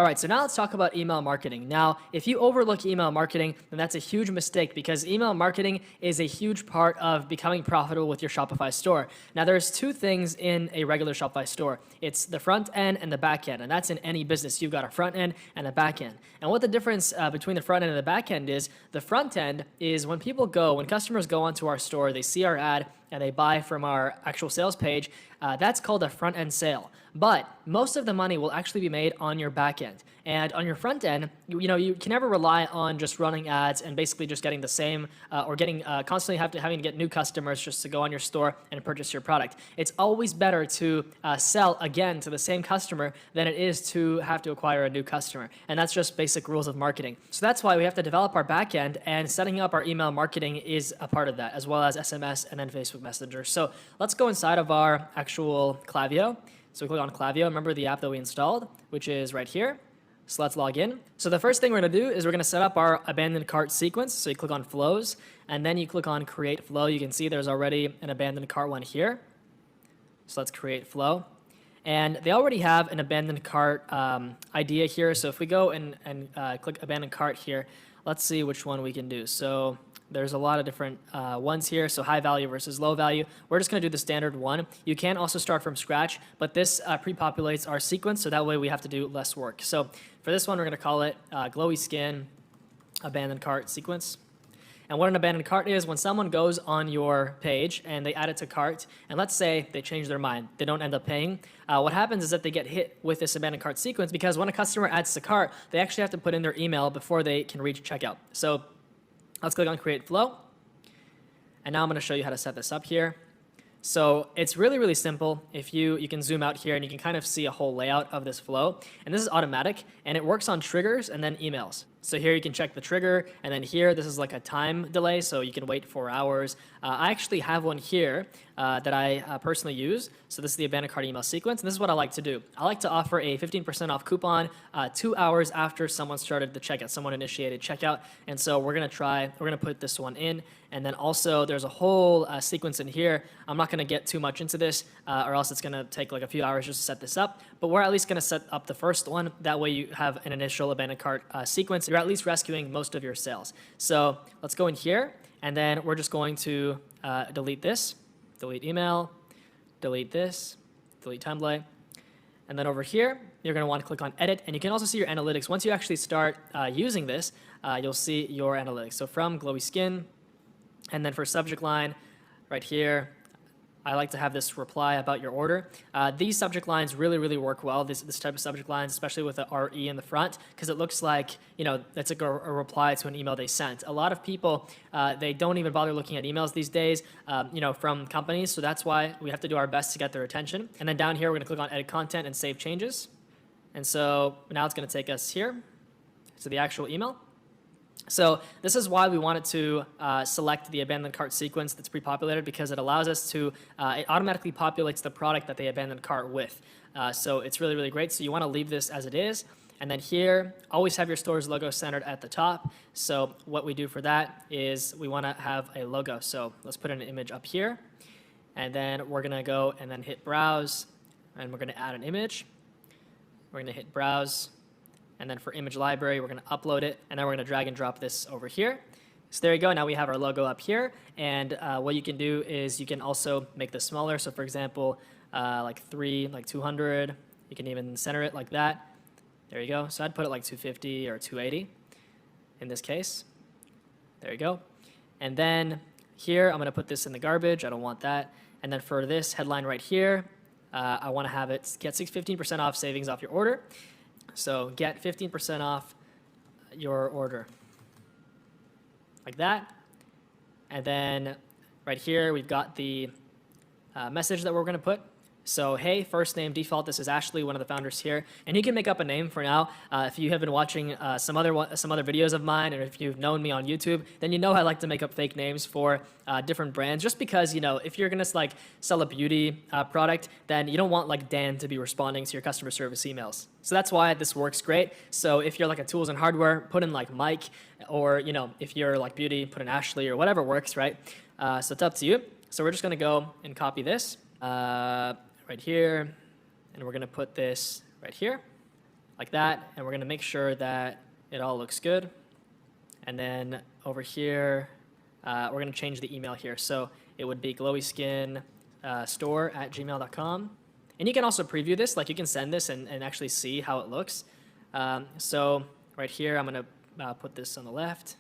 All right, so now let's talk about email marketing. Now, if you overlook email marketing, then that's a huge mistake because email marketing is a huge part of becoming profitable with your Shopify store. Now, there's two things in a regular Shopify store. It's the front end and the back end, and that's in any business. You've got a front end and a back end. And what the difference between the front end and the back end is, the front end is when customers go onto our store, they see our ad, and they buy from our actual sales page, that's called a front end sale. But most of the money will actually be made on your back end. And on your front end, you can never rely on just running ads and basically just getting the same or getting constantly having to get new customers just to go on your store and purchase your product. It's always better to sell again to the same customer than it is to have to acquire a new customer. And that's just basic rules of marketing. So that's why we have to develop our back end, and setting up our email marketing is a part of that, as well as SMS and then Facebook Messenger. So let's go inside of our actual Klaviyo. So we click on Klaviyo. Remember the app that we installed, which is right here. So let's log in. So the first thing we're going to do is we're going to set up our abandoned cart sequence. So you click on flows, and then you click on create flow. You can see there's already an abandoned cart one here. So let's create flow. And they already have an abandoned cart idea here. So if we go and click abandoned cart here, let's see which one we can do. So there's a lot of different ones here. So high value versus low value. We're just going to do the standard one. You can also start from scratch, but this pre-populates our sequence, so that way we have to do less work. So for this one, we're going to call it glowy skin abandoned cart sequence. And what an abandoned cart is, when someone goes on your page and they add it to cart, and let's say they change their mind, they don't end up paying, what happens is that they get hit with this abandoned cart sequence, because when a customer adds to cart, they actually have to put in their email before they can reach checkout. So let's click on create flow. And now I'm going to show you how to set this up here. So it's really, really simple. If you can zoom out here and you can kind of see a whole layout of this flow. And this is automatic, and it works on triggers and then emails. So here you can check the trigger, and then here this is like a time delay, so you can wait 4 hours. I actually have one here that I personally use. So this is the abandoned cart email sequence, and this is what I like to do. I like to offer a 15% off coupon 2 hours after someone started the checkout, someone initiated checkout. And so we're gonna put this one in, and then also there's a whole sequence in here. I'm not gonna get too much into this, or else it's gonna take like a few hours just to set this up. But we're at least gonna set up the first one. That way you have an initial abandoned cart sequence. You're at least rescuing most of your sales. So let's go in here, and then we're just going to delete this, delete email, delete this, delete template. And then over here, you're going to want to click on edit, and you can also see your analytics. Once you actually start using this, you'll see your analytics. So from glowy skin, and then for subject line, right here, I like to have this reply about your order. These subject lines really, really work well, this type of subject lines, especially with the RE in the front, because it looks like, that's like a reply to an email they sent. A lot of people, they don't even bother looking at emails these days, from companies, so that's why we have to do our best to get their attention. And then down here, we're going to click on edit content and save changes. And so now it's going to take us here to the actual email. So this is why we wanted to select the abandoned cart sequence that's pre-populated, because it allows us to, it automatically populates the product that they abandoned cart with. So it's really, really great. So you want to leave this as it is. And then here, always have your store's logo centered at the top. So what we do for that is we want to have a logo. So let's put an image up here. And then we're going to go and then hit browse. And we're going to add an image. We're going to hit browse. And then for image library, we're going to upload it, and then we're going to drag and drop this over here. So there you go. Now we have our logo up here. And what you can do is you can also make this smaller. So for example, like 200. You can even center it like that. There you go. So I'd put it like 250 or 280 in this case. There you go. And then here, I'm going to put this in the garbage. I don't want that. And then for this headline right here, I want to have it get 15% off savings off your order. So get 15% off your order, like that. And then right here, we've got the message that we're going to put. So, hey, first name default, this is Ashley, one of the founders here. And you can make up a name for now. If you have been watching some other videos of mine, or if you've known me on YouTube, then you know I like to make up fake names for different brands, just because, if you're going to sell a beauty product, then you don't want Dan to be responding to your customer service emails. So that's why this works great. So if you're a tools and hardware, put in Mike, or, if you're beauty, put in Ashley, or whatever works, right? So it's up to you. So we're just going to go and copy this. Right here, and we're going to put this right here. like that. And we're going to make sure that it all looks good. And then over here, we're going to change the email here. So it would be glowyskinstore@gmail.com. And you can also preview this, like you can send this and actually see how it looks. So right here, I'm going to put this on the left,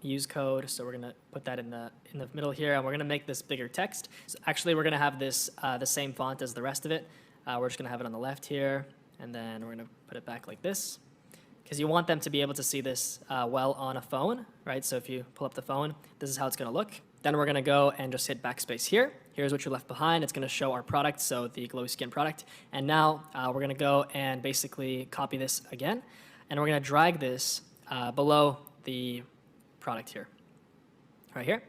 use code. So we're going to put that in the middle here, and we're going to make this bigger text. So actually, we're going to have this the same font as the rest of it. We're just going to have it on the left here, and then we're going to put it back like this, because you want them to be able to see this well on a phone, right? So if you pull up the phone, this is how it's going to look. Then we're going to go and just hit backspace here. Here's what you left behind. It's going to show our product, so the glowy skin product. And now we're going to go and basically copy this again, and we're going to drag this below the product here, right here.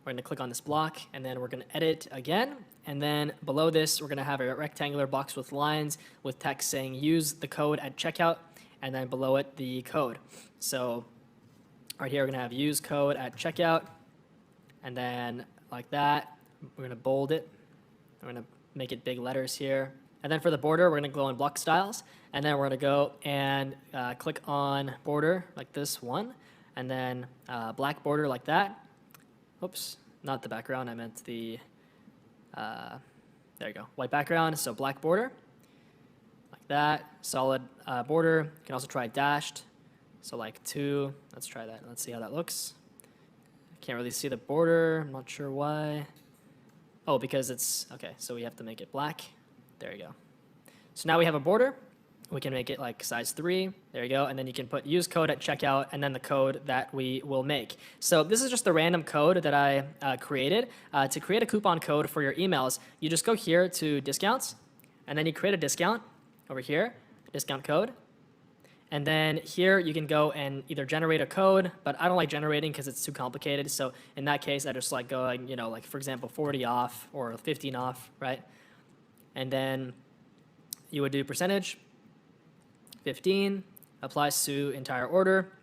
We're going to click on this block, and then we're going to edit again. And then below this, we're going to have a rectangular box with lines with text saying use the code at checkout, and then below it, the code. So right here, we're going to have use code at checkout, and then like that, we're going to bold it. We're going to make it big letters here. And then for the border, we're going to go on block styles, and then we're going to go and click on border like this one, and then black border like that. Oops, not the background, I meant the, there you go, white background, so black border, like that, solid border. You can also try dashed, so like 2, let's try that, let's see how that looks. Can't really see the border, I'm not sure why. Oh, because it's, okay, so we have to make it black. There you go. So now we have a border. We can make it like size 3. There you go. And then you can put use code at checkout and then the code that we will make. So this is just the random code that I created. To create a coupon code for your emails, you just go here to discounts, and then you create a discount over here, discount code. And then here you can go and either generate a code, but I don't like generating because it's too complicated. So in that case, I just like going, like for example, 40 off or 15 off, right? And then you would do percentage. 15 applies to entire order,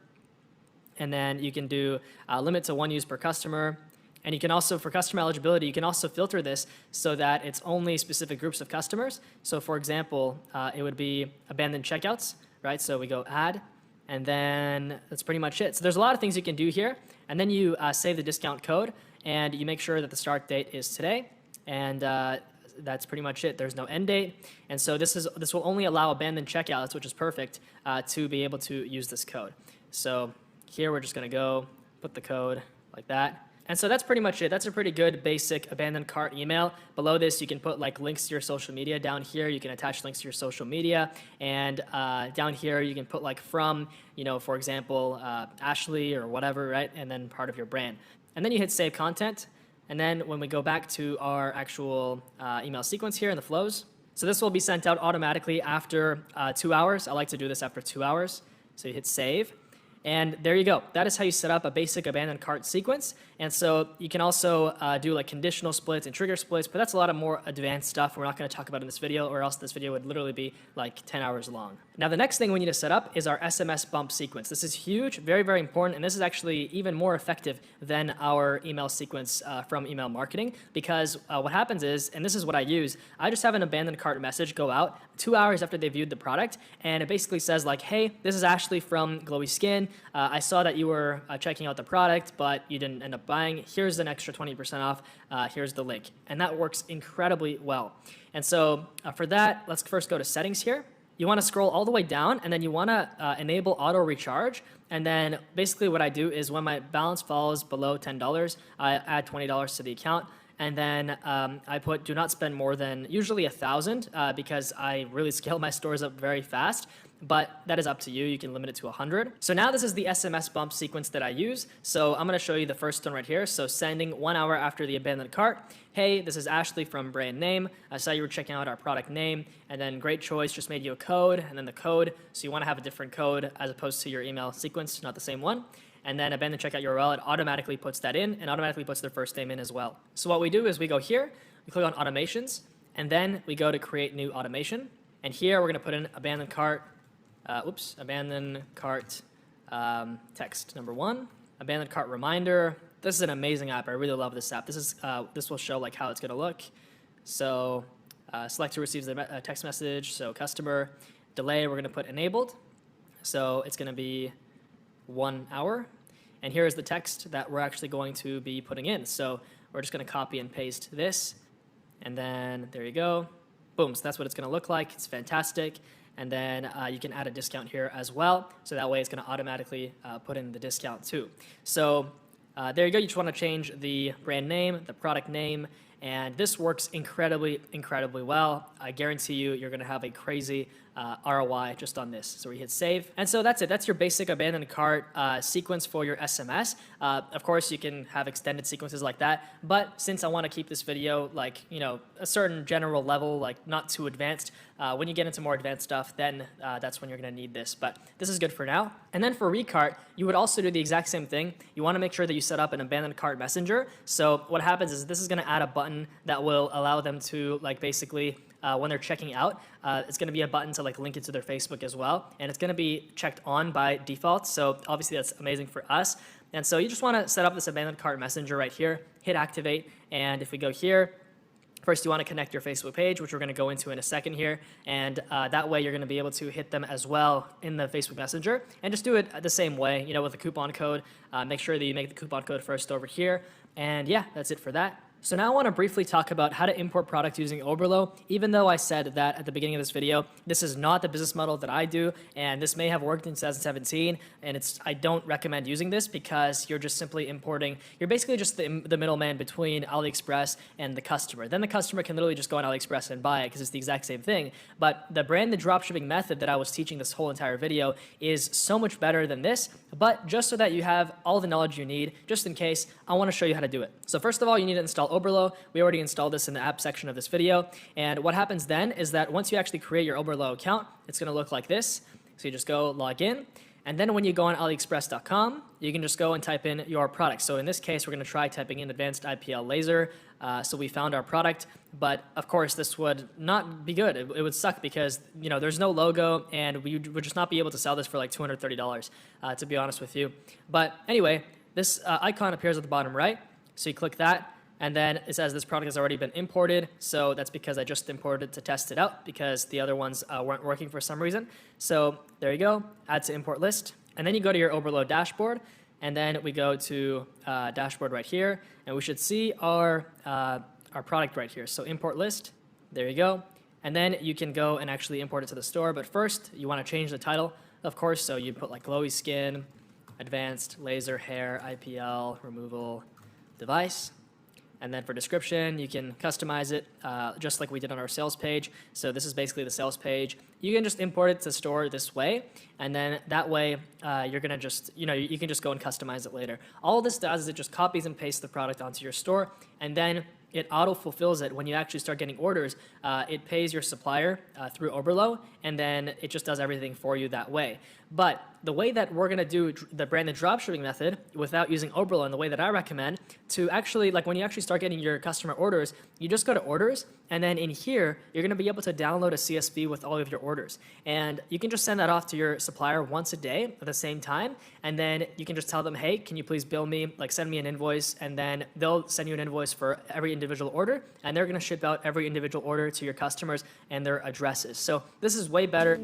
and then you can do limit to 1 use per customer. And you can also, for customer eligibility, you can also filter this so that it's only specific groups of customers. So for example, it would be abandoned checkouts, right? So we go add, and then that's pretty much it. So there's a lot of things you can do here, and then you save the discount code, and you make sure that the start date is today, and that's pretty much it. There's no end date. And so this will only allow abandoned checkouts, which is perfect, to be able to use this code. So here we're just going to go put the code like that. And so that's pretty much it. That's a pretty good basic abandoned cart email. Below this, you can put like links to your social media. Down here, you can attach links to your social media. And down here, you can put like from, for example, Ashley or whatever, right? And then part of your brand. And then you hit save content. And then when we go back to our actual email sequence here in the flows, so this will be sent out automatically after 2 hours. I like to do this after 2 hours. So you hit save. And there you go. That is how you set up a basic abandoned cart sequence. And so you can also do like conditional splits and trigger splits, but that's a lot of more advanced stuff we're not going to talk about in this video, or else this video would literally be like 10 hours long. Now the next thing we need to set up is our SMS bump sequence. This is huge, very, very important, and this is actually even more effective than our email sequence from email marketing, because what happens is, and this is what I use, I just have an abandoned cart message go out 2 hours after they viewed the product, and it basically says like, hey, this is Ashley from Glowy Skin. I saw that you were checking out the product, but you didn't end up buying. Here's an extra 20% off. Here's the link. And that works incredibly well. And so for that, let's first go to settings here. You want to scroll all the way down, and then you want to enable auto recharge. And then basically what I do is when my balance falls below $10, I add $20 to the account. And then I put do not spend more than usually 1,000 because I really scale my stores up very fast. But that is up to you. You can limit it to 100. So now this is the SMS bump sequence that I use. So I'm going to show you the first one right here. So sending 1 hour after the abandoned cart. Hey, this is Ashley from brand name. I saw you were checking out our product name. And then great choice, just made you a code. And then the code. So you want to have a different code as opposed to your email sequence, not the same one. And then abandoned checkout URL, it automatically puts that in and automatically puts their first name in as well. So what we do is we go here, we click on automations, and then we go to create new automation. And here we're going to put in abandoned cart. Abandoned cart text number 1, abandoned cart reminder. This is an amazing app. I really love this app. This will show like how it's going to look. So select who receives the text message. So customer, delay, we're going to put enabled. So it's going to be 1 hour. And here is the text that we're actually going to be putting in. So we're just going to copy and paste this. And then there you go. Boom. So that's what it's going to look like. It's fantastic. And then you can add a discount here as well. So that way it's going to automatically put in the discount too. So there you go. You just want to change the brand name, the product name, and this works incredibly, incredibly well. I guarantee you, you're going to have a crazy ROI just on this. So we hit save. And so that's it. That's your basic abandoned cart sequence for your SMS. Of course, you can have extended sequences like that. But since I want to keep this video like, a certain general level, like not too advanced, when you get into more advanced stuff, then that's when you're going to need this. But this is good for now. And then for recart, you would also do the exact same thing. You want to make sure that you set up an abandoned cart messenger. So what happens is this is going to add a button that will allow them to like basically when they're checking out, it's going to be a button to like link it to their Facebook as well. And it's going to be checked on by default. So obviously that's amazing for us. And so you just want to set up this abandoned cart messenger right here, hit activate. And if we go here, first you want to connect your Facebook page, which we're going to go into in a second here. And that way you're going to be able to hit them as well in the Facebook Messenger. And just do it the same way, with the coupon code. Make sure that you make the coupon code first over here. And yeah, that's it for that. So now I want to briefly talk about how to import products using Oberlo. Even though I said that at the beginning of this video, this is not the business model that I do, and this may have worked in 2017, and I don't recommend using this because you're just simply importing. You're basically just the middleman between AliExpress and the customer. Then the customer can literally just go on AliExpress and buy it because it's the exact same thing. But the branded dropshipping method that I was teaching this whole entire video is so much better than this. But just so that you have all the knowledge you need, just in case, I want to show you how to do it. So first of all, you need to install Oberlo. We already installed this in the app section of this video. And what happens then is that once you actually create your Oberlo account, it's going to look like this. So you just go log in. And then when you go on AliExpress.com, you can just go and type in your product. So in this case, we're going to try typing in advanced IPL laser. So we found our product. But of course, this would not be good. It would suck because there's no logo, and we would just not be able to sell this for like $230, to be honest with you. But anyway, this icon appears at the bottom right. So you click that. And then it says this product has already been imported. So that's because I just imported to test it out because the other ones weren't working for some reason. So there you go, add to import list. And then you go to your Oberlo dashboard. And then we go to dashboard right here. And we should see our product right here. So import list, there you go. And then you can go and actually import it to the store. But first, you want to change the title, of course. So you put like glowy skin, advanced laser hair, IPL, removal device. And then for description, you can customize it just like we did on our sales page. So this is basically the sales page. You can just import it to store this way. And then that way, you're going to just, you can just go and customize it later. All this does is it just copies and pastes the product onto your store. And then it auto-fulfills it. When you actually start getting orders, it pays your supplier through Oberlo, and then it just does everything for you that way. But the way that we're going to do the branded dropshipping method without using Oberlo, and the way that I recommend to actually, like when you actually start getting your customer orders, you just go to orders, and then in here, you're going to be able to download a CSV with all of your orders. And you can just send that off to your supplier once a day at the same time, and then you can just tell them, hey, can you please bill me, like send me an invoice, and then they'll send you an invoice for every individual order, and they're going to ship out every individual order to your customers and their addresses. So this is way better.